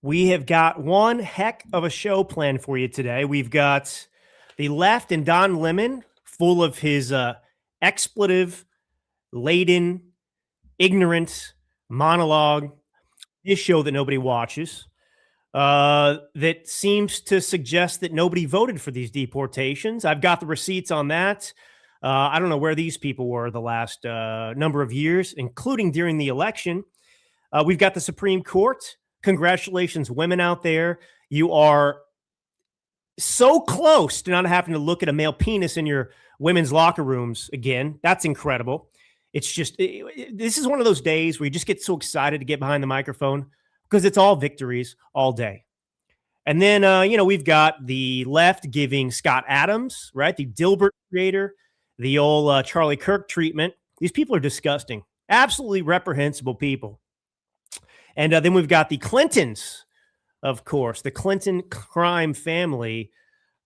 We have got one heck of a show planned for you today. We've got the left and Don Lemon, full of his expletive-laden, ignorant monologue. This show that nobody watches, that seems to suggest that nobody voted for these deportations. I've got the receipts on that. I don't know where these people were the last number of years, including during the election. We've got the Supreme Court. Congratulations, women out there. You are so close to not having to look at a male penis in your women's locker rooms again. That's incredible. It's just, this is one of those days where you just get so excited to get behind the microphone because it's all victories all day. And then, we've got the left giving Scott Adams, right? The Dilbert creator, the old Charlie Kirk treatment. These people are disgusting. Absolutely reprehensible people. And then we've got the Clintons, of course, the Clinton crime family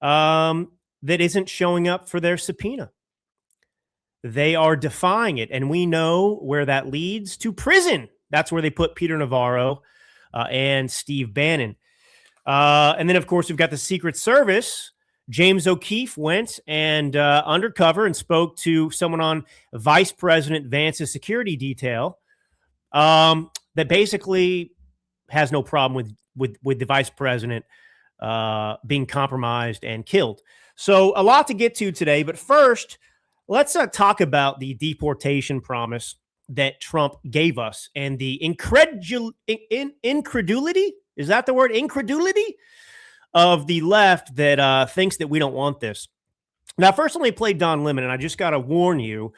that isn't showing up for their subpoena. They are defying it, and we know where that leads to prison. That's where they put Peter Navarro and Steve Bannon. And then, of course, we've got the Secret Service. James O'Keefe went and undercover and spoke to someone on Vice President Vance's security detail that basically has no problem with the vice president being compromised and killed. So a lot to get to today, but first, let's talk about the deportation promise that Trump gave us and the incredulity. Is that the word? Incredulity of the left that thinks that we don't want this. Now, first, let me play Don Lemon, and I just got to warn you,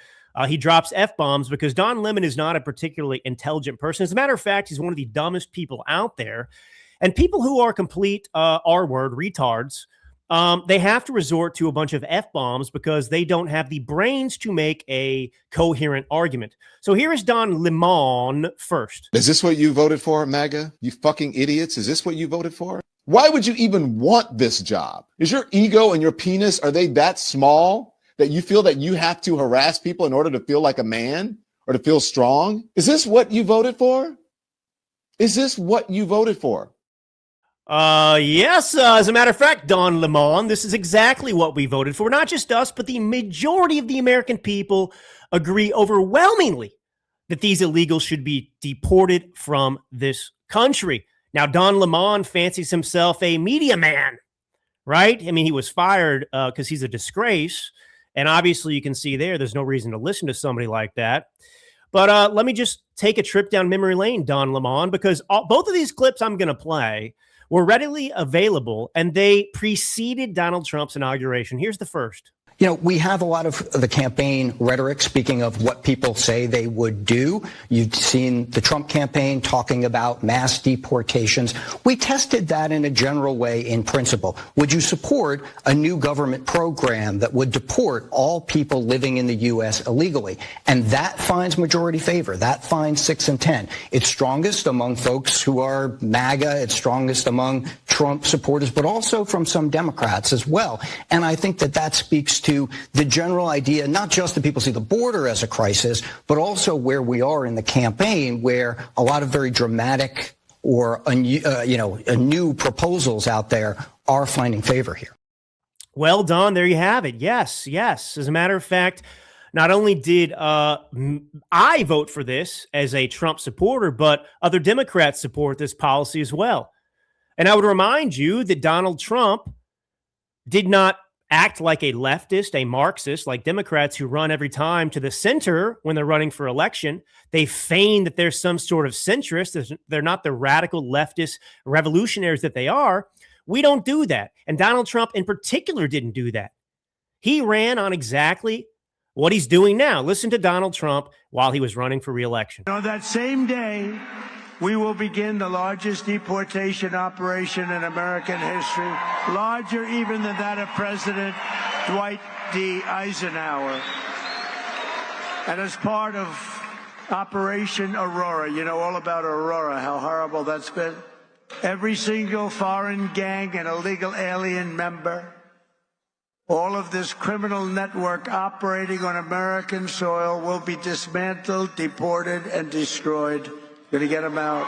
he drops F-bombs because Don Lemon is not a particularly intelligent person. As a matter of fact, he's one of the dumbest people out there. And people who are complete R-word retards, they have to resort to a bunch of F-bombs because they don't have the brains to make a coherent argument. So here is Don Lemon first. Is this what you voted for, MAGA? You fucking idiots. Is this what you voted for? Why would you even want this job? Is your ego and your penis, are they that small that you feel that you have to harass people in order to feel like a man or to feel strong? Is this what you voted for? Is this what you voted for? Yes, as a matter of fact, Don Lemon, this is exactly what we voted for. Not just us, but the majority of the American people agree overwhelmingly that these illegals should be deported from this country. Now, Don Lemon fancies himself a media man, right? I mean, he was fired because he's a disgrace. And obviously, you can see there's no reason to listen to somebody like that. But let me just take a trip down memory lane, Don Lemon, because both of these clips I'm going to play were readily available, and they preceded Donald Trump's inauguration. Here's the first. You know, we have a lot of the campaign rhetoric, speaking of what people say they would do. You've seen the Trump campaign talking about mass deportations. We tested that in a general way in principle. Would you support a new government program that would deport all people living in the U.S. illegally? And that finds majority favor. That finds 6 in 10. It's strongest among folks who are MAGA. It's strongest among Trump supporters, but also from some Democrats as well. And I think that that speaks to the general idea, not just that people see the border as a crisis, but also where we are in the campaign, where a lot of very dramatic or new proposals out there are finding favor here. Well, Don, there you have it. Yes. As a matter of fact, not only did I vote for this as a Trump supporter, but other Democrats support this policy as well. And I would remind you that Donald Trump did not act like a leftist, a Marxist, like Democrats who run every time to the center when they're running for election. They feign that they're some sort of centrist. They're not the radical leftist revolutionaries that they are. We don't do that. And Donald Trump in particular didn't do that. He ran on exactly what he's doing now. Listen to Donald Trump while he was running for re-election. On that same day, we will begin the largest deportation operation in American history, larger even than that of President Dwight D. Eisenhower. And as part of Operation Aurora, you know all about Aurora, how horrible that's been. Every single foreign gang and illegal alien member, all of this criminal network operating on American soil will be dismantled, deported, and destroyed. Going to get them out.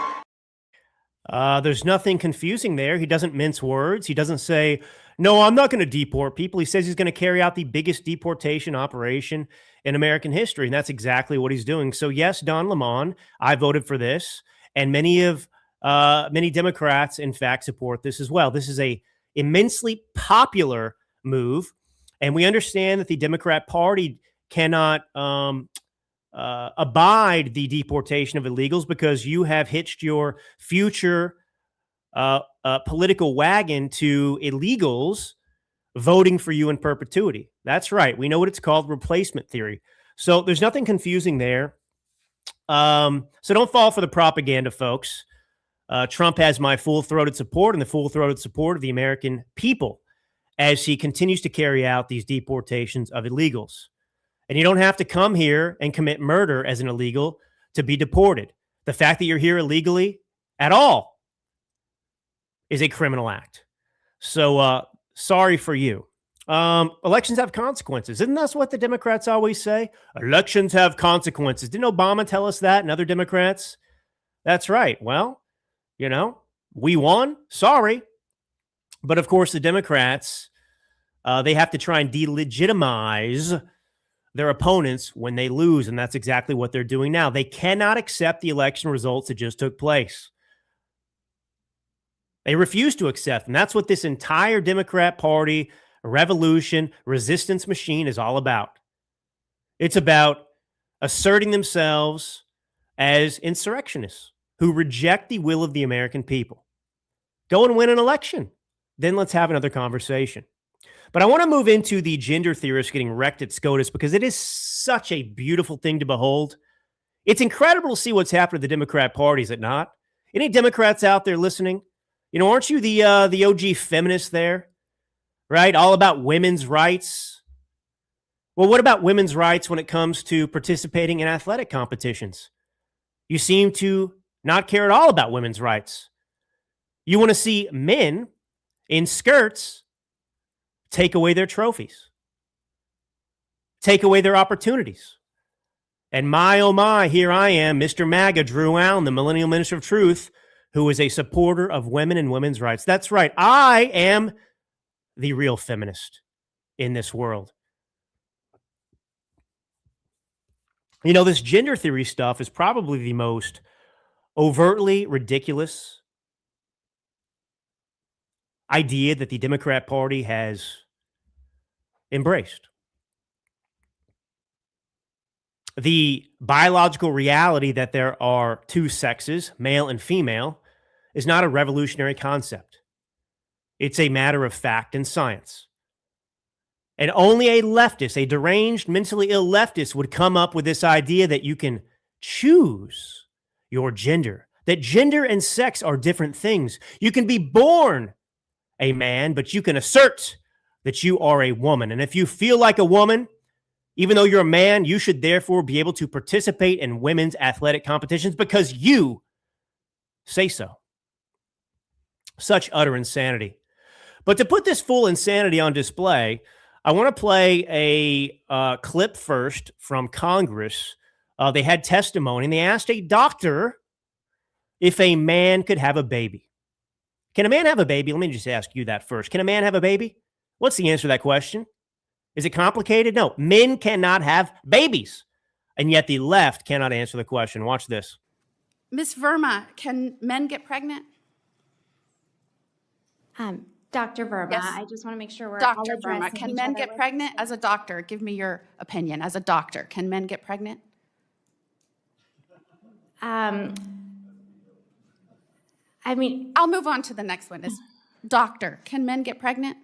There's nothing confusing there. He doesn't mince words. He doesn't say, no, I'm not going to deport people. He says he's going to carry out the biggest deportation operation in American history. And that's exactly what he's doing. So yes, Don Lemon, I voted for this. And many Democrats, in fact, support this as well. This is a immensely popular move. And we understand that the Democrat Party cannot abide the deportation of illegals because you have hitched your future political wagon to illegals voting for you in perpetuity. That's right. We know what it's called, replacement theory. So there's nothing confusing there. So don't fall for the propaganda, folks. Trump has my full-throated support and the full-throated support of the American people as he continues to carry out these deportations of illegals. And you don't have to come here and commit murder as an illegal to be deported. The fact that you're here illegally at all is a criminal act. So sorry for you. Elections have consequences. Isn't that what the Democrats always say? Elections have consequences. Didn't Obama tell us that and other Democrats? That's right. Well, you know, we won. Sorry. But of course, the Democrats, they have to try and delegitimize their opponents when they lose. And that's exactly what they're doing now. They cannot accept the election results that just took place. They refuse to accept. And that's what this entire Democrat Party revolution, resistance machine is all about. It's about asserting themselves as insurrectionists who reject the will of the American people. Go and win an election. Then let's have another conversation. But I want to move into the gender theorists getting wrecked at SCOTUS because it is such a beautiful thing to behold. It's incredible to see what's happened to the Democrat Party, is it not? Any Democrats out there listening? You know, aren't you the OG feminists there? Right? All about women's rights. Well, what about women's rights when it comes to participating in athletic competitions? You seem to not care at all about women's rights. You want to see men in skirts take away their trophies, take away their opportunities. And my, oh my, here I am, Mr. MAGA, Drew Allen, the Millennial Minister of Truth, who is a supporter of women and women's rights. That's right. I am the real feminist in this world. You know, this gender theory stuff is probably the most overtly ridiculous idea that the Democrat Party has embraced. The biological reality that there are two sexes, male and female, is not a revolutionary concept. It's a matter of fact and science. And only a leftist, a deranged, mentally ill leftist would come up with this idea that you can choose your gender, that gender and sex are different things. You can be born a man, but you can assert that you are a woman. And if you feel like a woman, even though you're a man, you should therefore be able to participate in women's athletic competitions because you say so. Such utter insanity. But to put this full insanity on display, I want to play a clip first from Congress. They had testimony, and they asked a doctor if a man could have a baby. Can a man have a baby? Let me just ask you that first. Can a man have a baby? What's the answer to that question? Is it complicated? No. Men cannot have babies. And yet the left cannot answer the question. Watch this. Ms. Verma, can men get pregnant? Dr. Verma, Yes. I just want to make sure we're all Dr. Verma, addressing can each men other get with pregnant? respect. As a doctor, give me your opinion. As a doctor, can men get pregnant? I mean, I'll move on to the next one. Is doctor, can men get pregnant?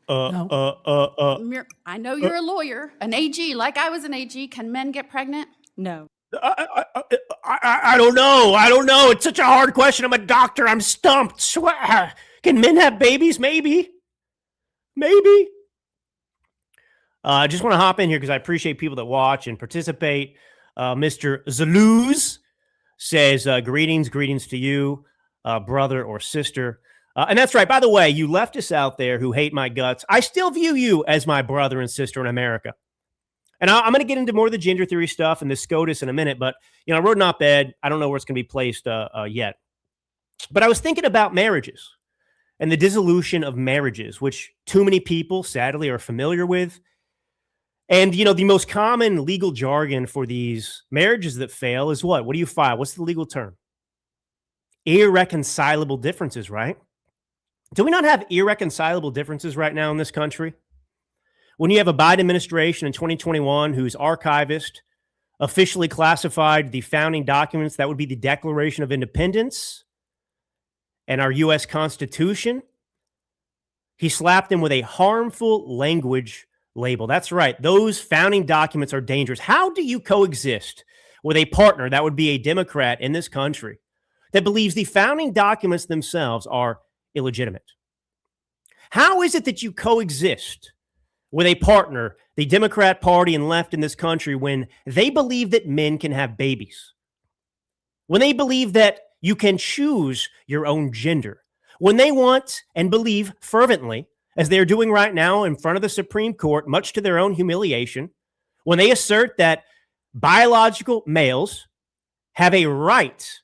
I know you're a lawyer, an AG, like I was an AG. Can men get pregnant? no. I don't know. I don't know. It's such a hard question. I'm a doctor. I'm stumped. Can men have babies? Maybe. Maybe. I just want to hop in here because I appreciate people that watch and participate. Mr. Zaluz says, greetings to you, brother or sister. And that's right. By the way, you leftists out there who hate my guts, I still view you as my brother and sister in America. And I'm going to get into more of the gender theory stuff and the SCOTUS in a minute, but, you know, I wrote an op-ed. I don't know where it's going to be placed yet. But I was thinking about marriages and the dissolution of marriages, which too many people, sadly, are familiar with. And, the most common legal jargon for these marriages that fail is what? What do you file? What's the legal term? Irreconcilable differences, right? Do we not have irreconcilable differences right now in this country? When you have a Biden administration in 2021 whose archivist officially classified the founding documents, that would be the Declaration of Independence and our U.S. Constitution, he slapped them with a harmful language label. That's right. Those founding documents are dangerous. How do you coexist with a partner that would be a Democrat in this country that believes the founding documents themselves are illegitimate? How is it that you coexist with a partner, the Democrat Party and left in this country, when they believe that men can have babies, when they believe that you can choose your own gender, when they want and believe fervently, as they're doing right now in front of the Supreme Court, much to their own humiliation, when they assert that biological males have a right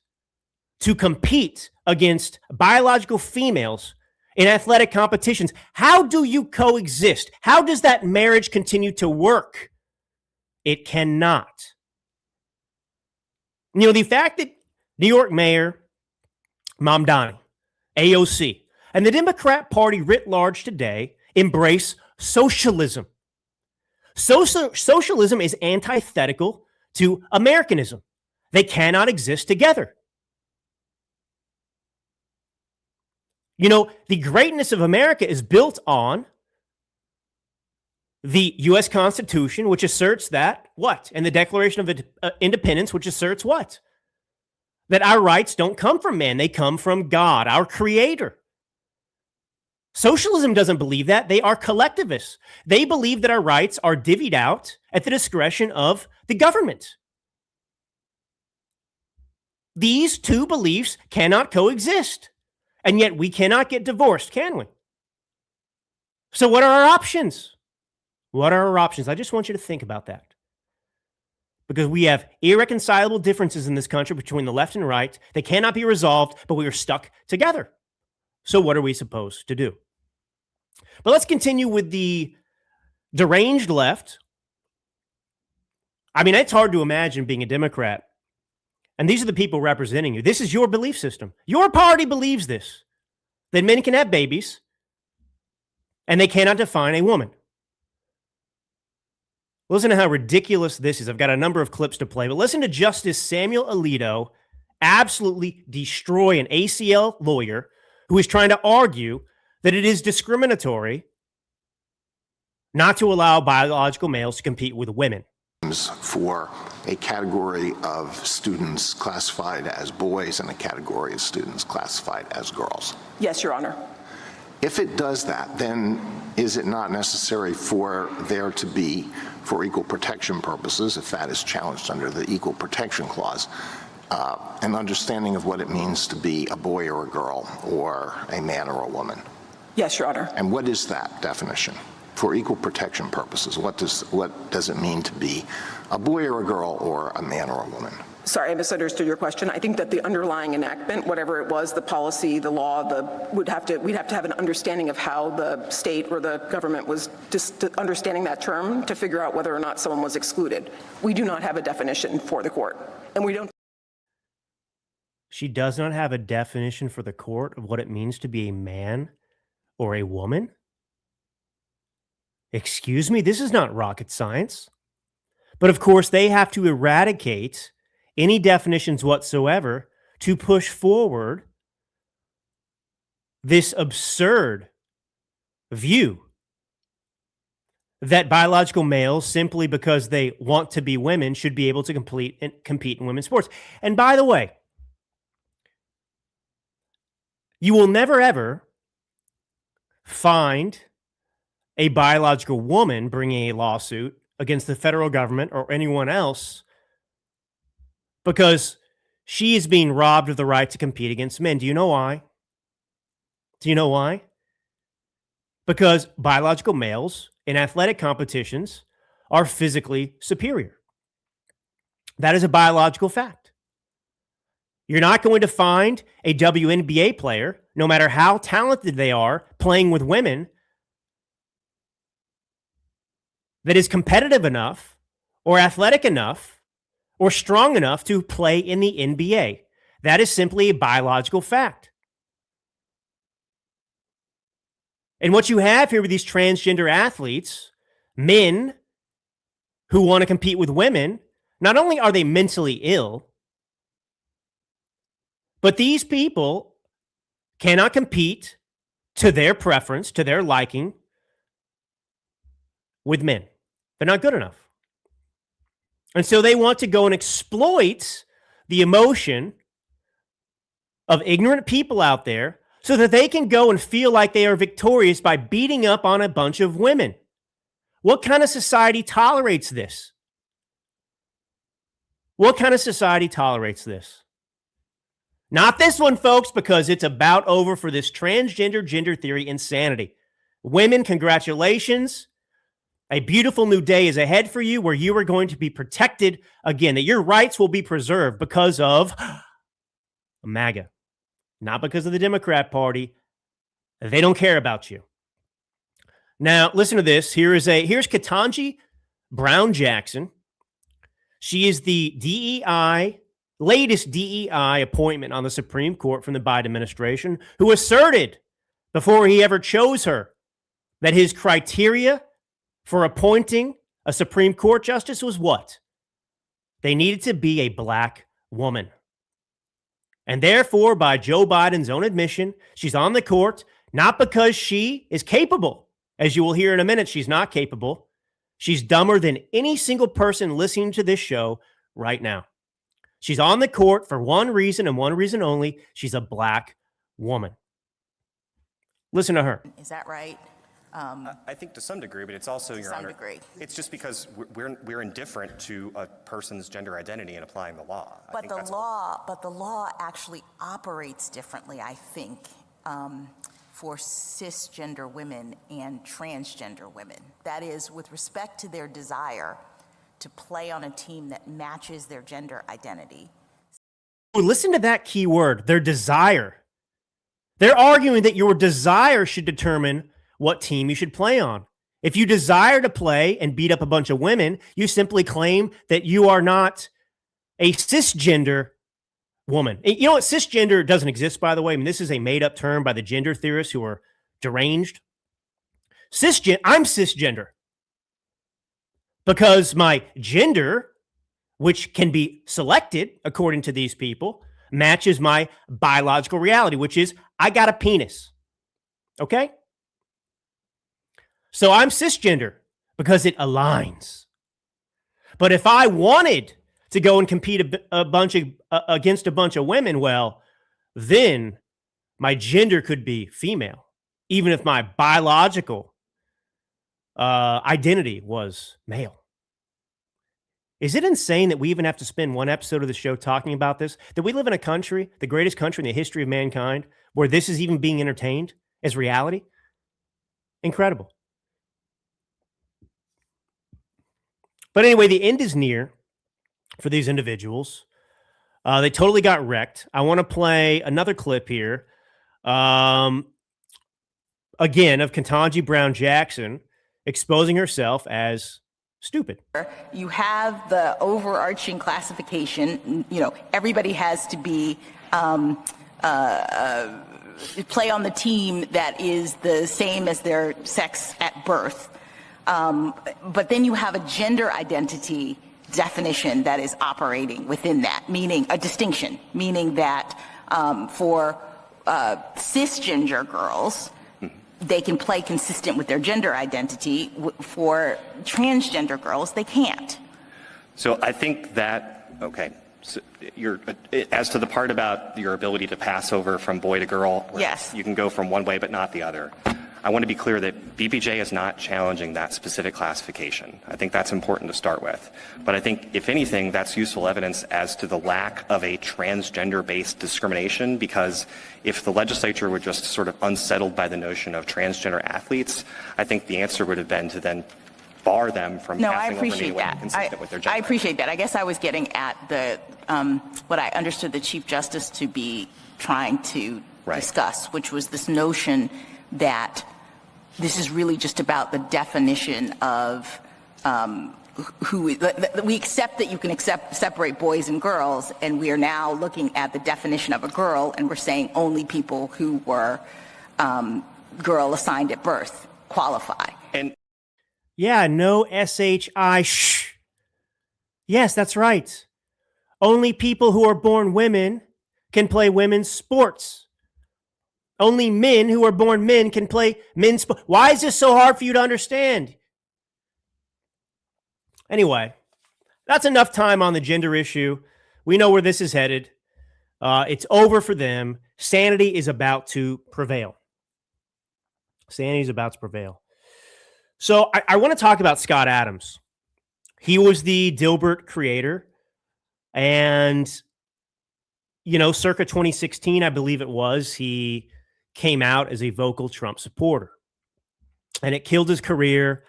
to compete against biological females in athletic competitions? How do you coexist? How does that marriage continue to work? It cannot. The fact that New York Mayor Mamdani, AOC, and the Democrat Party writ large today embrace socialism. Socialism is antithetical to Americanism. They cannot exist together. The greatness of America is built on the U.S. Constitution, which asserts that what? And the Declaration of Independence, which asserts what? That our rights don't come from man, they come from God, our creator. Socialism doesn't believe that. They are collectivists. They believe that our rights are divvied out at the discretion of the government. These two beliefs cannot coexist. And yet we cannot get divorced, can we? So what are our options? What are our options? I just want you to think about that. Because we have irreconcilable differences in this country between the left and right. They cannot be resolved, but we are stuck together. So what are we supposed to do? But let's continue with the deranged left. I mean, it's hard to imagine being a Democrat. And these are the people representing you. This is your belief system. Your party believes this, that men can have babies and they cannot define a woman. Listen to how ridiculous this is. I've got a number of clips to play, but listen to Justice Samuel Alito absolutely destroy an ACL lawyer who is trying to argue that it is discriminatory not to allow biological males to compete with women. For a category of students classified as boys and a category of students classified as girls. Yes, Your Honor. If it does that, then is it not necessary for there to be, for equal protection purposes, if that is challenged under the Equal Protection Clause, an understanding of what it means to be a boy or a girl or a man or a woman? Yes, Your Honor. And what is that definition? For equal protection purposes, what does it mean to be a boy or a girl or a man or a woman? Sorry, I misunderstood your question. I think that the underlying enactment, whatever it was, the policy, the law, we'd have to have an understanding of how the state or the government was just understanding that term to figure out whether or not someone was excluded. We do not have a definition for the court, and we don't. She does not have a definition for the court of what it means to be a man or a woman? Excuse me, this is not rocket science. But of course, they have to eradicate any definitions whatsoever to push forward this absurd view that biological males, simply because they want to be women, should be able to compete in women's sports. And by the way, you will never, ever find a biological woman bringing a lawsuit against the federal government or anyone else because she is being robbed of the right to compete against men. Do you know why? Do you know why? Because biological males in athletic competitions are physically superior. That is a biological fact. You're not going to find a WNBA player, no matter how talented they are, playing with women that is competitive enough or athletic enough or strong enough to play in the NBA. That is simply a biological fact. And what you have here with these transgender athletes, men who want to compete with women, not only are they mentally ill, but these people cannot compete to their preference, to their liking with men. They're not good enough. And so they want to go and exploit the emotion of ignorant people out there so that they can go and feel like they are victorious by beating up on a bunch of women. What kind of society tolerates this? What kind of society tolerates this? Not this one, folks, because it's about over for this transgender gender theory insanity. Women, congratulations. A beautiful new day is ahead for you where you are going to be protected again, that your rights will be preserved because of MAGA, not because of the Democrat Party. They don't care about you. Now, listen to this. Here's Ketanji Brown Jackson. She is the latest DEI appointment on the Supreme Court from the Biden administration, who asserted before he ever chose her that his criteria for appointing a Supreme Court justice was what? They needed to be a black woman. And therefore, by Joe Biden's own admission, she's on the court, not because she is capable. As you will hear in a minute, she's not capable. She's dumber than any single person listening to this show right now. She's on the court for one reason and one reason only. She's a black woman. Listen to her. Is that right? I think to some degree, but it's also, Your Honor, it's just because we're indifferent to a person's gender identity and applying the law. But the law actually operates differently, I think, for cisgender women and transgender women. That is, with respect to their desire to play on a team that matches their gender identity. Listen to that key word, their desire. They're arguing that your desire should determine what team you should play on. If you desire to play and beat up a bunch of women, you simply claim that you are not a cisgender woman. You know what? Cisgender doesn't exist, by the way. I mean, this is a made-up term by the gender theorists who are deranged. I'm cisgender because my gender, which can be selected according to these people, matches my biological reality, which is I got a penis. Okay? So I'm cisgender because it aligns. But if I wanted to go and compete against a bunch of women, well, then my gender could be female, even if my biological identity was male. Is it insane that we even have to spend one episode of the show talking about this? That we live in a country, the greatest country in the history of mankind, where this is even being entertained as reality? Incredible. But anyway, the end is near for these individuals. They totally got wrecked. I want to play another clip here. Again, of Ketanji Brown Jackson exposing herself as stupid. You have the overarching classification, everybody has to be, play on the team that is the same as their sex at birth. But then you have a gender identity definition that is operating within that, meaning a distinction, meaning that for cisgender girls, they can play consistent with their gender identity. For transgender girls, they can't. So I think that, okay, so as to the part about your ability to pass over from boy to girl, yes, you can go from one way but not the other. I want to be clear that BPJ is not challenging that specific classification. I think that's important to start with. But I think, if anything, that's useful evidence as to the lack of a transgender-based discrimination, because if the legislature were just sort of unsettled by the notion of transgender athletes, I think the answer would have been to then bar them from No, I passing over appreciate me when that. consistent with their I judgment. appreciate that. I guess I was getting at the what I understood the Chief Justice to be trying to discuss, which was this notion that this is really just about the definition of who we accept that you can separate boys and girls, and we are now looking at the definition of a girl, and we're saying only people who were girl assigned at birth qualify. And yeah, no SHI. Shh. Yes, that's right. Only people who are born women can play women's sports. Only men who are born men can play men's sports. Why is this so hard for you to understand? Anyway, that's enough time on the gender issue. We know where this is headed. It's over for them. Sanity is about to prevail. Sanity is about to prevail. So I want to talk about Scott Adams. He was the Dilbert creator. And, you know, circa 2016, I believe it was, he came out as a vocal Trump supporter. And it killed his career.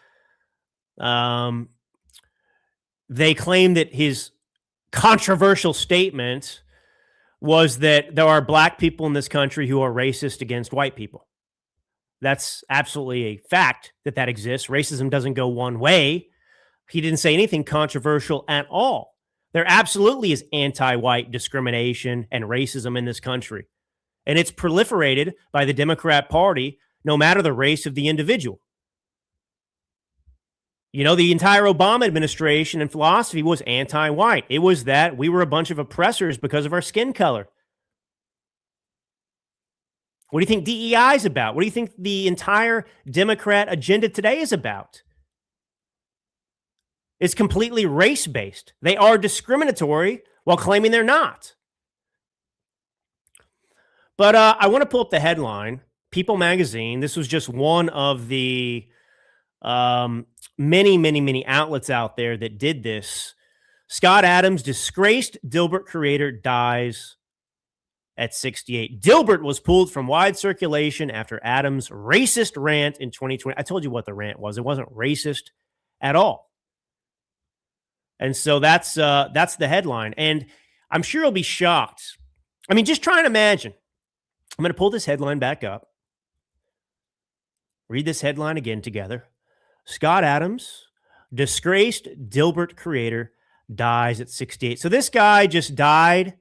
They claim that his controversial statement was that there are black people in this country who are racist against white people. That's absolutely a fact that exists. Racism doesn't go one way. He didn't say anything controversial at all. There absolutely is anti-white discrimination and racism in this country. And it's proliferated by the Democrat Party, no matter the race of the individual. You know, the entire Obama administration and philosophy was anti-white. It was that we were a bunch of oppressors because of our skin color. What do you think DEI is about? What do you think the entire Democrat agenda today is about? It's completely race-based. They are discriminatory while claiming they're not. But I want to pull up the headline. People Magazine, this was just one of the many outlets out there that did this. Scott Adams, disgraced Dilbert creator, dies at 68. Dilbert was pulled from wide circulation after Adams' racist rant in 2020. I told you what the rant was. It wasn't racist at all. And so that's the headline. And I'm sure you'll be shocked. I mean, just try and imagine. I'm going to pull this headline back up. Read this headline again together. Scott Adams, disgraced Dilbert creator, dies at 68. So this guy just died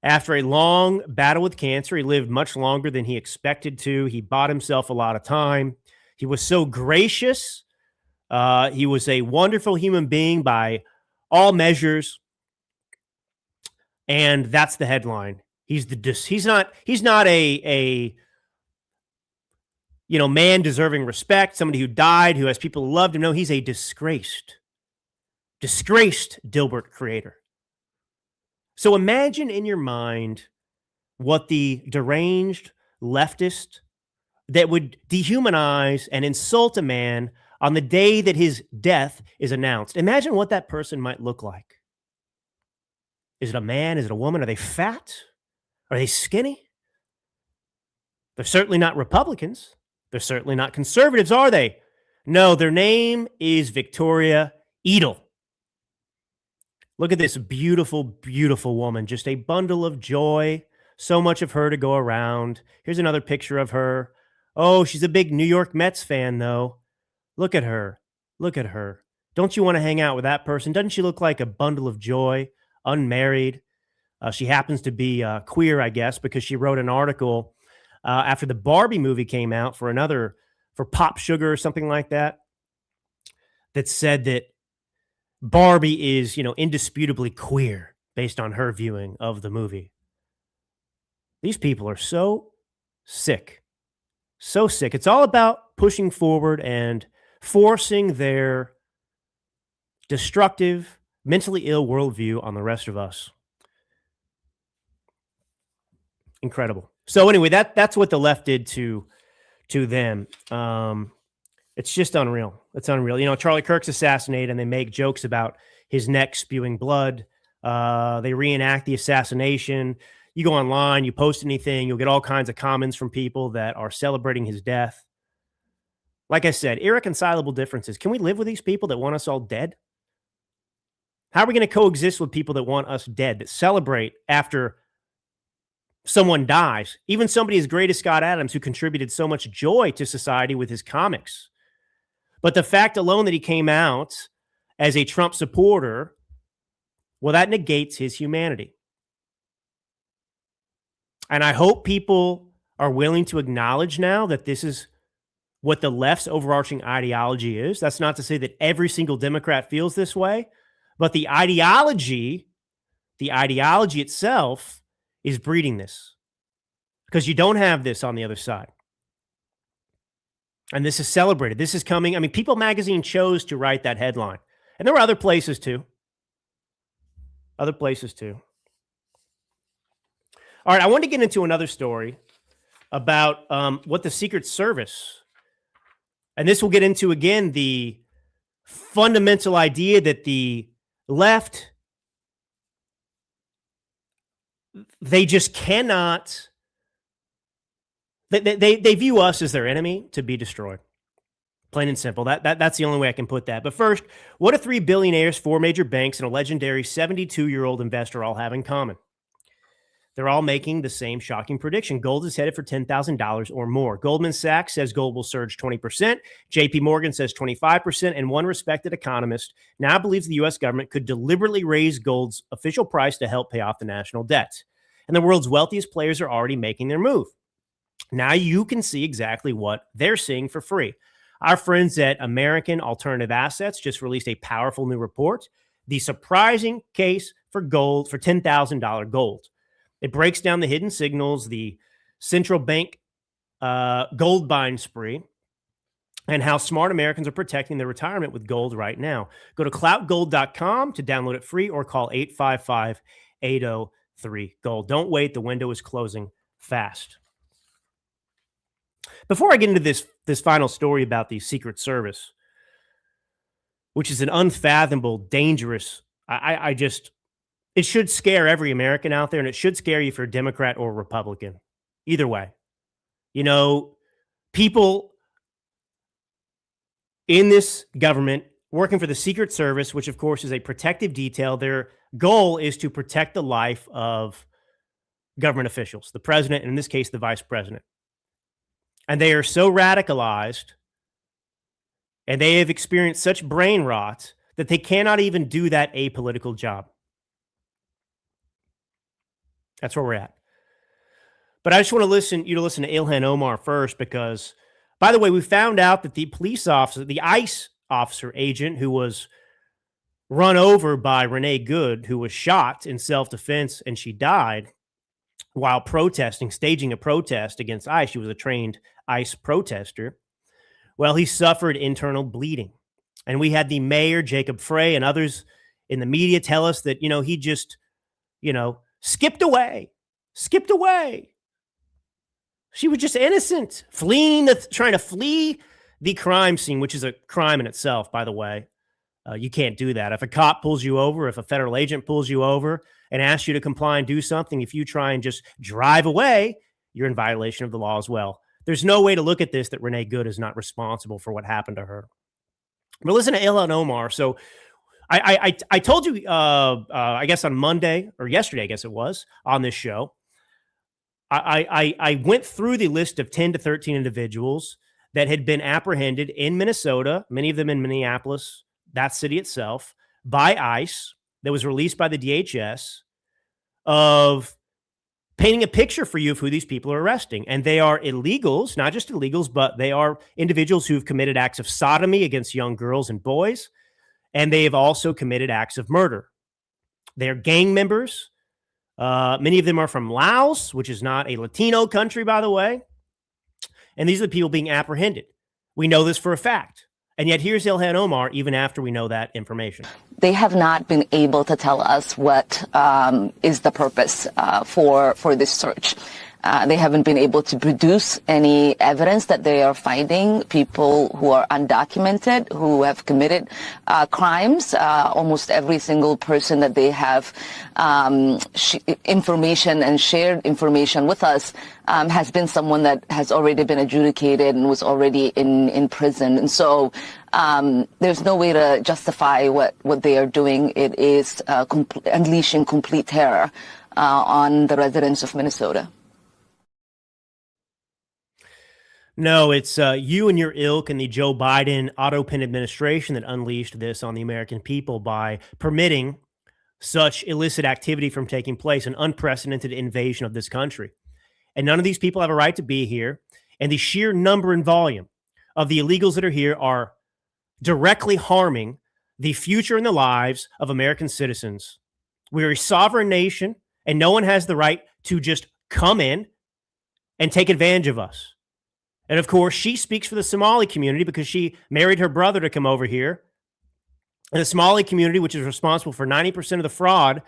after a long battle with cancer. He lived much longer than he expected to. He bought himself a lot of time. He was so gracious. He was a wonderful human being by all measures. And that's the headline. He's not a man deserving respect, somebody who died, who has people who loved him. No, he's a disgraced Dilbert creator. So imagine in your mind what the deranged leftist that would dehumanize and insult a man on the day that his death is announced. Imagine what that person might look like. Is it a man? Is it a woman? Are they fat? Are they skinny? They're certainly not Republicans. They're certainly not conservatives, are they? No, their name is Victoria Edel. Look at this beautiful, beautiful woman. Just a bundle of joy. So much of her to go around. Here's another picture of her. Oh, she's a big New York Mets fan, though. Look at her. Look at her. Don't you want to hang out with that person? Doesn't she look like a bundle of joy? Unmarried. She happens to be queer, I guess, because she wrote an article after the Barbie movie came out for Pop Sugar or something like that, that said that Barbie is, indisputably queer based on her viewing of the movie. These people are so sick. So sick. It's all about pushing forward and forcing their destructive, mentally ill worldview on the rest of us. Incredible. So anyway, that's what the left did to them. It's just unreal. It's unreal. Charlie Kirk's assassinated and they make jokes about his neck spewing blood. They reenact the assassination. You go online, you post anything, you'll get all kinds of comments from people that are celebrating his death. Like I said, irreconcilable differences. Can we live with these people that want us all dead? How are we going to coexist with people that want us dead, that celebrate after someone dies? Even somebody as great as Scott Adams, who contributed so much joy to society with his comics. But the fact alone that he came out as a Trump supporter, well, that negates his humanity. And I hope people are willing to acknowledge now that this is what the left's overarching ideology is. That's not to say that every single Democrat feels this way, but the ideology itself is breeding this, because you don't have this on the other side. And this is celebrated. This is coming. I mean, People magazine chose to write that headline. And there were other places too. Other places too. All right, I want to get into another story about what the Secret Service, and this will get into, again, the fundamental idea that the left, they just cannot, they view us as their enemy to be destroyed. Plain and simple. That's the only way I can put that. But first, what do 3 billionaires, 4 major banks, and a legendary 72-year-old investor all have in common? They're all making the same shocking prediction. Gold is headed for $10,000 or more. Goldman Sachs says gold will surge 20%. JP Morgan says 25%. And one respected economist now believes the U.S. government could deliberately raise gold's official price to help pay off the national debt. And the world's wealthiest players are already making their move. Now you can see exactly what they're seeing for free. Our friends at American Alternative Assets just released a powerful new report, The Surprising Case for Gold, for $10,000 gold. It breaks down the hidden signals, the central bank gold buying spree, and how smart Americans are protecting their retirement with gold right now. Go to cloutgold.com to download it free or call 855-803-GOLD. Don't wait. The window is closing fast. Before I get into this final story about the Secret Service, which is an unfathomable, dangerous, it should scare every American out there, and it should scare you if you're a Democrat or Republican. Either way. You know, people in this government working for the Secret Service, which of course is a protective detail, their goal is to protect the life of government officials, the president, and in this case, the vice president. And they are so radicalized, and they have experienced such brain rot that they cannot even do that apolitical job. That's where we're at. But I just want you to listen to Ilhan Omar first, because, by the way, we found out that the police officer, the ICE officer agent who was run over by Renee Good, who was shot in self-defense, and she died while protesting, staging a protest against ICE. She was a trained ICE protester. Well, he suffered internal bleeding. And we had the mayor, Jacob Frey, and others in the media tell us that, he just, skipped away. She was just innocent, trying to flee the crime scene, which is a crime in itself, by the way. You can't do that. If a cop pulls you over, if a federal agent pulls you over and asks you to comply and do something, if you try and just drive away, you're in violation of the law as well. There's no way to look at this that Renee Good is not responsible for what happened to her. But listen to Ilhan Omar. So I told you, I guess on Monday or yesterday, I guess it was, on this show, I went through the list of 10 to 13 individuals that had been apprehended in Minnesota, many of them in Minneapolis, that city itself, by ICE, that was released by the DHS, of painting a picture for you of who these people are arresting. And they are illegals, not just illegals, but they are individuals who've committed acts of sodomy against young girls and boys. And they have also committed acts of murder. They're gang members. Many of them are from Laos, which is not a Latino country, by the way. And these are the people being apprehended. We know this for a fact. And yet here's Ilhan Omar, even after we know that information. They have not been able to tell us what is the purpose for this search. They haven't been able to produce any evidence that they are finding people who are undocumented, who have committed crimes. Almost every single person that they have information and shared information with us has been someone that has already been adjudicated and was already in prison. And so there's no way to justify what they are doing. It is unleashing complete terror on the residents of Minnesota. No, it's you and your ilk and the Joe Biden auto-pen administration that unleashed this on the American people by permitting such illicit activity from taking place, an unprecedented invasion of this country. And none of these people have a right to be here. And the sheer number and volume of the illegals that are here are directly harming the future and the lives of American citizens. We're a sovereign nation, and no one has the right to just come in and take advantage of us. And of course, she speaks for the Somali community because she married her brother to come over here. And the Somali community, which is responsible for 90% of the fraud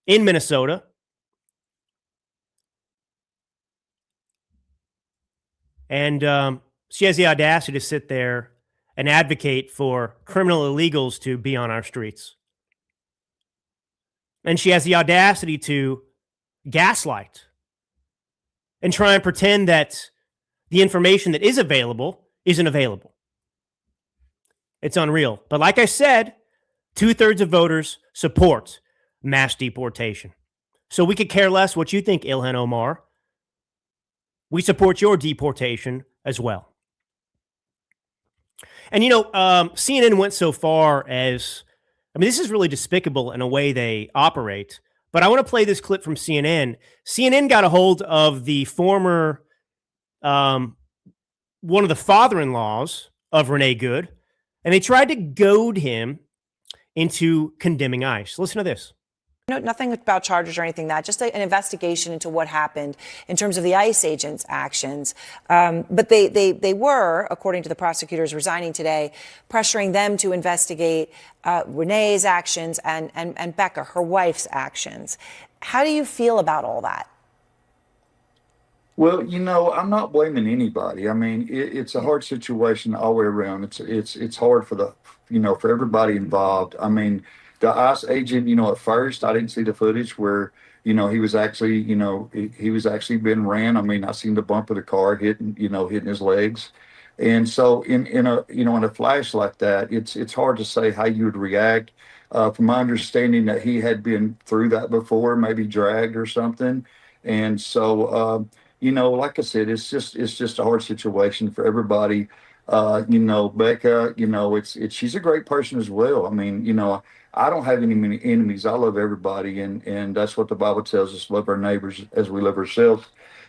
in Minnesota. And she has the audacity to sit there and advocate for criminal illegals to be on our streets. And she has the audacity to gaslight and try and pretend that the information that is available isn't available. It's unreal. But like I said, 2/3 of voters support mass deportation. So we could care less what you think, Ilhan Omar. We support your deportation as well. And, CNN went so far as, this is really despicable in a way they operate. But I want to play this clip from CNN. CNN got a hold of the former, one of the father-in-laws of Renee Good, and they tried to goad him into condemning ICE. Listen to this. No, nothing about charges or anything that, just an investigation into what happened in terms of the ICE agents' actions. But they were, according to the prosecutors resigning today, pressuring them to investigate Renee's actions and Becca, her wife's actions. How do you feel about all that? Well, I'm not blaming anybody. It's a hard situation all the way around. It's hard for for everybody involved. The ICE agent, at first I didn't see the footage where, he was actually, he was actually being ran. I seen the bump of the car hitting his legs. And so in a flash like that, it's hard to say how you would react. From my understanding that he had been through that before, maybe dragged or something. And so, like I said, it's just a hard situation for everybody. Becca, she's a great person as well. I don't have any enemies. I love everybody, and that's what the Bible tells us: love our neighbors as we love ourselves.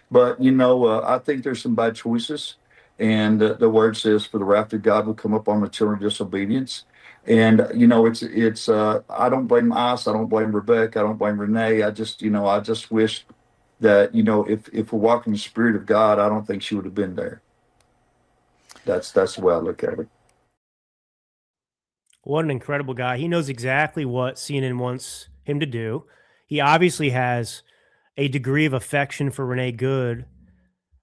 But I think there's some bad choices, and the word says, "For the wrath of God will come up on the children of disobedience." And it's I don't blame ICE. I don't blame Rebecca. I don't blame Renee. I just wish that if we're walking the Spirit of God, I don't think she would have been there. That's the way I look at it. What an incredible guy. He knows exactly what CNN wants him to do. He obviously has a degree of affection for Renee Good,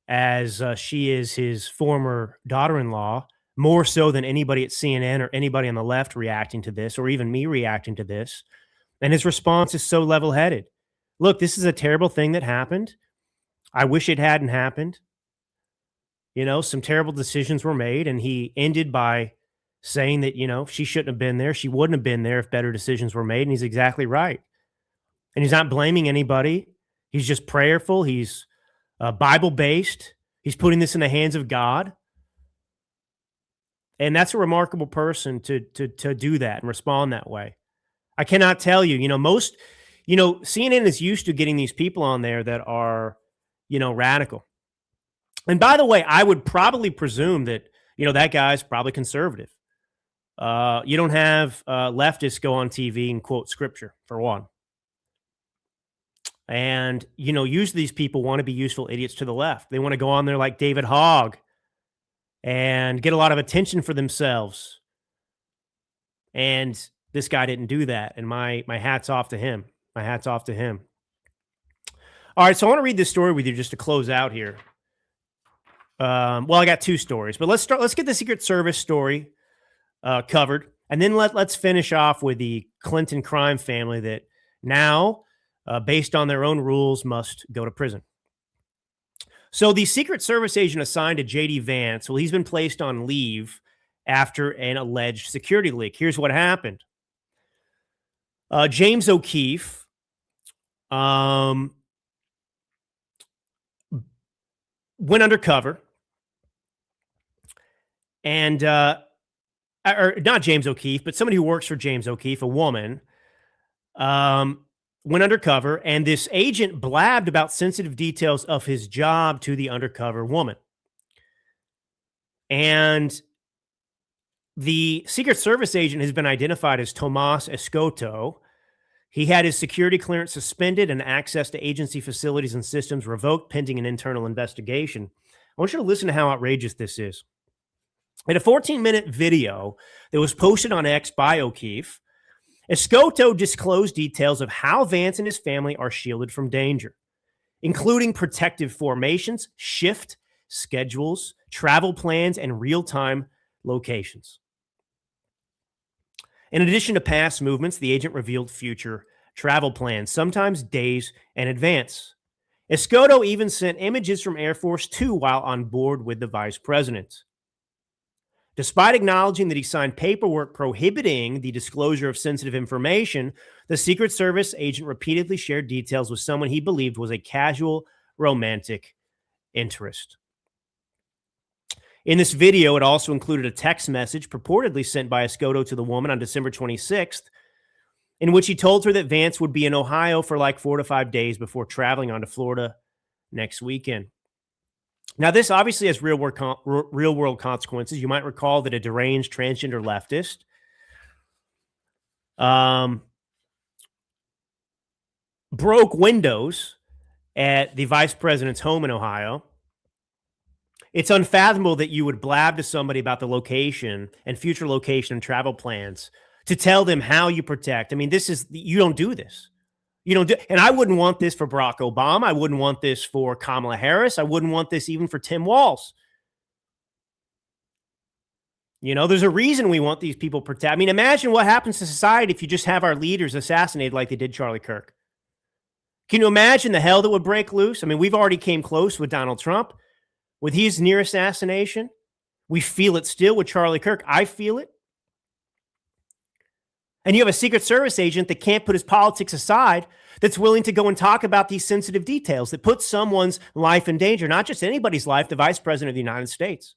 as she is his former daughter-in-law, more so than anybody at CNN or anybody on the left reacting to this, or even me reacting to this. And his response is so level-headed. Look, this is a terrible thing that happened. I wish it hadn't happened. Some terrible decisions were made, and he ended by saying that, she shouldn't have been there. She wouldn't have been there if better decisions were made. And he's exactly right. And he's not blaming anybody. He's just prayerful. He's Bible-based. He's putting this in the hands of God. And that's a remarkable person to do that and respond that way. I cannot tell you, most, CNN is used to getting these people on there that are, radical. And by the way, I would probably presume that, that guy's probably conservative. You don't have leftists go on TV and quote scripture, for one. And, usually these people want to be useful idiots to the left. They want to go on there like David Hogg and get a lot of attention for themselves. And this guy didn't do that. And my hat's off to him. My hat's off to him. All right, so I want to read this story with you just to close out here. Well, I got two stories, but let's get the Secret Service story covered, and then let's finish off with the Clinton crime family that now, based on their own rules, must go to prison. So the Secret Service agent assigned to J.D. Vance, well, he's been placed on leave after an alleged security leak. Here's what happened. James O'Keefe went undercover, and or not James O'Keefe, but somebody who works for James O'Keefe, a woman, went undercover, and this agent blabbed about sensitive details of his job to the undercover woman. And the Secret Service agent has been identified as Tomas Escoto. He had his security clearance suspended and access to agency facilities and systems revoked pending an internal investigation. I want you to listen to how outrageous this is. In a 14-minute video that was posted on X by O'Keefe, Escoto disclosed details of how Vance and his family are shielded from danger, including protective formations, shift schedules, travel plans, and real-time locations. In addition to past movements, the agent revealed future travel plans, sometimes days in advance. Escoto even sent images from Air Force Two while on board with the vice president. Despite acknowledging that he signed paperwork prohibiting the disclosure of sensitive information, the Secret Service agent repeatedly shared details with someone he believed was a casual romantic interest. In this video, it also included a text message purportedly sent by Escoto to the woman on December 26th, in which he told her that Vance would be in Ohio for like 4 to 5 days before traveling on to Florida next weekend. Now, this obviously has real-world consequences. You might recall that a deranged transgender leftist broke windows at the vice president's home in Ohio. It's unfathomable that you would blab to somebody about the location and future location and travel plans to tell them how you protect. I mean, you don't do this. You don't do, and I wouldn't want this for Barack Obama. I wouldn't want this for Kamala Harris. I wouldn't want this even for Tim Walz. You know, there's a reason we want these people protect. I mean, imagine what happens to society if you just have our leaders assassinated like they did Charlie Kirk. Can you imagine the hell that would break loose? I mean, we've already came close with Donald Trump. With his near assassination, we feel it still with Charlie Kirk. I feel it. And you have a Secret Service agent that can't put his politics aside, that's willing to go and talk about these sensitive details that put someone's life in danger, not just anybody's life, the Vice President of the United States.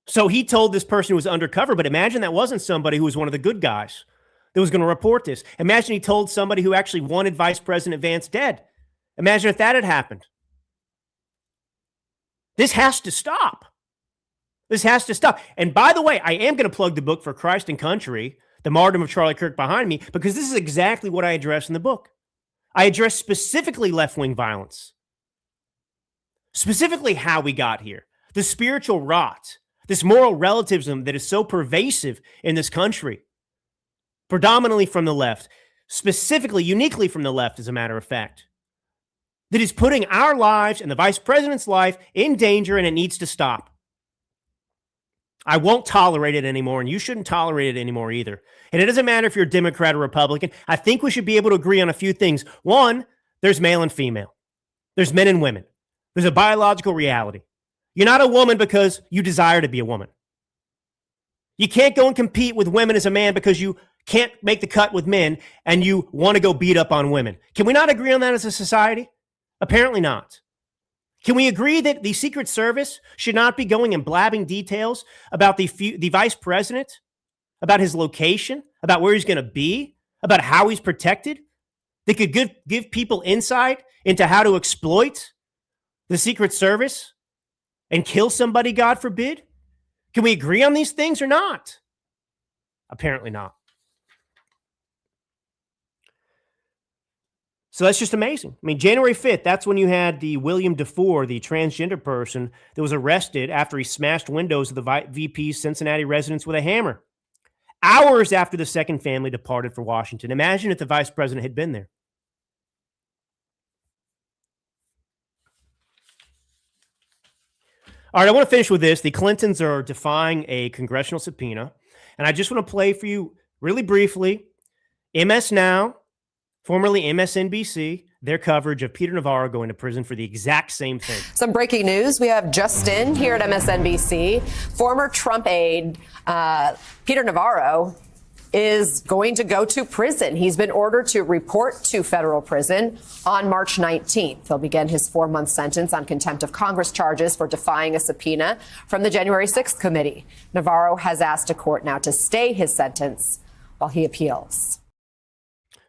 So he told this person who was undercover, but imagine that wasn't somebody who was one of the good guys that was going to report this. Imagine he told somebody who actually wanted Vice President Vance dead. Imagine if that had happened. This has to stop. This has to stop. And by the way, I am going to plug the book For Christ and Country, The Martyrdom of Charlie Kirk behind me, because this is exactly what I address in the book. I address specifically left-wing violence, specifically how we got here, the spiritual rot, this moral relativism that is so pervasive in this country, predominantly from the left, specifically, uniquely from the left, as a matter of fact, that is putting our lives and the vice president's life in danger, and it needs to stop. I won't tolerate it anymore, and you shouldn't tolerate it anymore either. And it doesn't matter if you're a Democrat or Republican. I think we should be able to agree on a few things. One, there's male and female. There's men and women. There's a biological reality. You're not a woman because you desire to be a woman. You can't go and compete with women as a man because you can't make the cut with men and you want to go beat up on women. Can we not agree on that as a society? Apparently not. Can we agree that the Secret Service should not be going and blabbing details about the vice president, about his location, about where he's going to be, about how he's protected? They could give people insight into how to exploit the Secret Service and kill somebody, God forbid. Can we agree on these things or not? Apparently not. So that's just amazing. I mean, January 5th, that's when you had the William DeFore, the transgender person that was arrested after he smashed windows of the VP's Cincinnati residence with a hammer. hours after the second family departed for Washington. Imagine if the vice president had been there. All right, I want to finish with this. The Clintons are defying a congressional subpoena, and I just want to play for you really briefly MS Now, formerly MSNBC, their coverage of Peter Navarro going to prison for the exact same thing. Some breaking news. We have just in here at MSNBC, former Trump aide Peter Navarro is going to go to prison. He's been ordered to report to federal prison on March 19th. He'll begin his 4-month sentence on contempt of Congress charges for defying a subpoena from the January 6th committee. Navarro has asked a court now to stay his sentence while he appeals.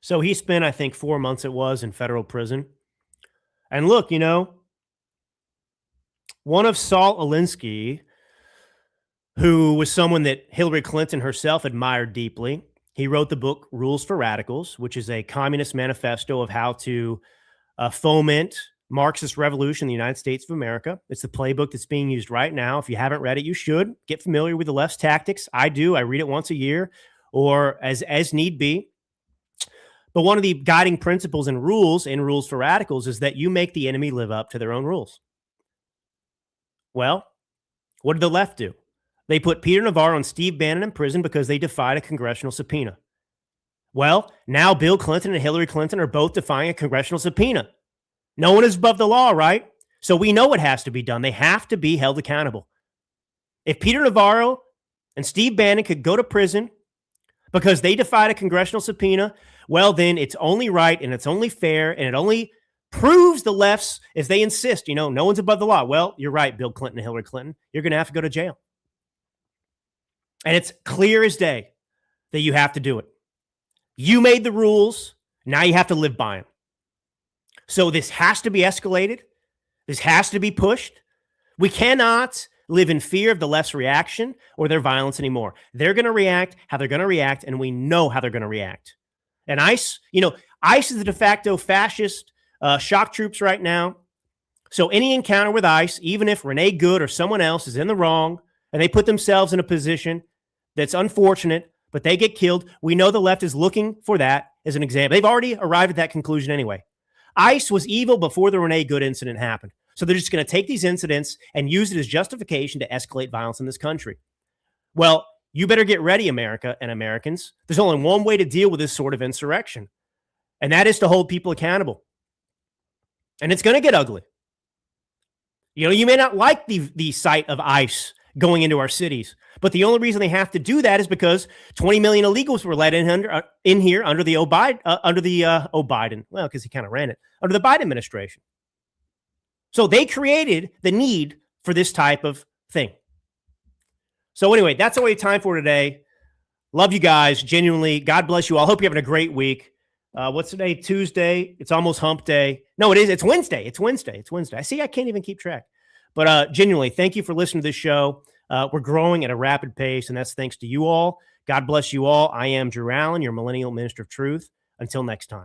So he spent, I think, 4 months it was in federal prison. And look, you know, one of Saul Alinsky, who was someone that Hillary Clinton herself admired deeply. He wrote the book Rules for Radicals, which is a communist manifesto of how to foment Marxist revolution in the United States of America. It's the playbook that's being used right now. If you haven't read it, you should. Get familiar with the left's tactics. I do. I read it once a year or as need be. But one of the guiding principles and rules in Rules for Radicals is that you make the enemy live up to their own rules. Well, what did the left do? They put Peter Navarro and Steve Bannon in prison because they defied a congressional subpoena. Well, now Bill Clinton and Hillary Clinton are both defying a congressional subpoena. No one is above the law, right? So we know what has to be done. They have to be held accountable. If Peter Navarro and Steve Bannon could go to prison because they defied a congressional subpoena, well, then it's only right and it's only fair and it only proves the left's, as they insist, you know, no one's above the law. Well, you're right, Bill Clinton and Hillary Clinton. You're going to have to go to jail. And it's clear as day that you have to do it. You made the rules. Now you have to live by them. So this has to be escalated. This has to be pushed. We cannot live in fear of the left's reaction or their violence anymore. They're going to react how they're going to react, and we know how they're going to react. And ICE, you know, ICE is the de facto fascist shock troops right now. So any encounter with ICE, even if Renee Good or someone else is in the wrong and they put themselves in a position that's unfortunate, but they get killed, we know the left is looking for that as an example. They've already arrived at that conclusion anyway. ICE was evil before the Renee Good incident happened. So they're just going to take these incidents and use it as justification to escalate violence in this country. Well, you better get ready, America and Americans. There's only one way to deal with this sort of insurrection, and that is to hold people accountable. And it's going to get ugly. You know, you may not like the sight of ICE going into our cities, but the only reason they have to do that is because 20 million illegals were let in here under the Biden. Well, because he kind of ran it under the Biden administration. So they created the need for this type of thing. So anyway, that's all we have time for today. Love you guys, genuinely. God bless you all. Hope you're having a great week. What's today? Tuesday. It's almost hump day. No, it is. It's Wednesday. It's Wednesday. I see. I can't even keep track. But genuinely, thank you for listening to this show. We're growing at a rapid pace, and that's thanks to you all. God bless you all. I am Drew Allen, your millennial minister of truth. Until next time.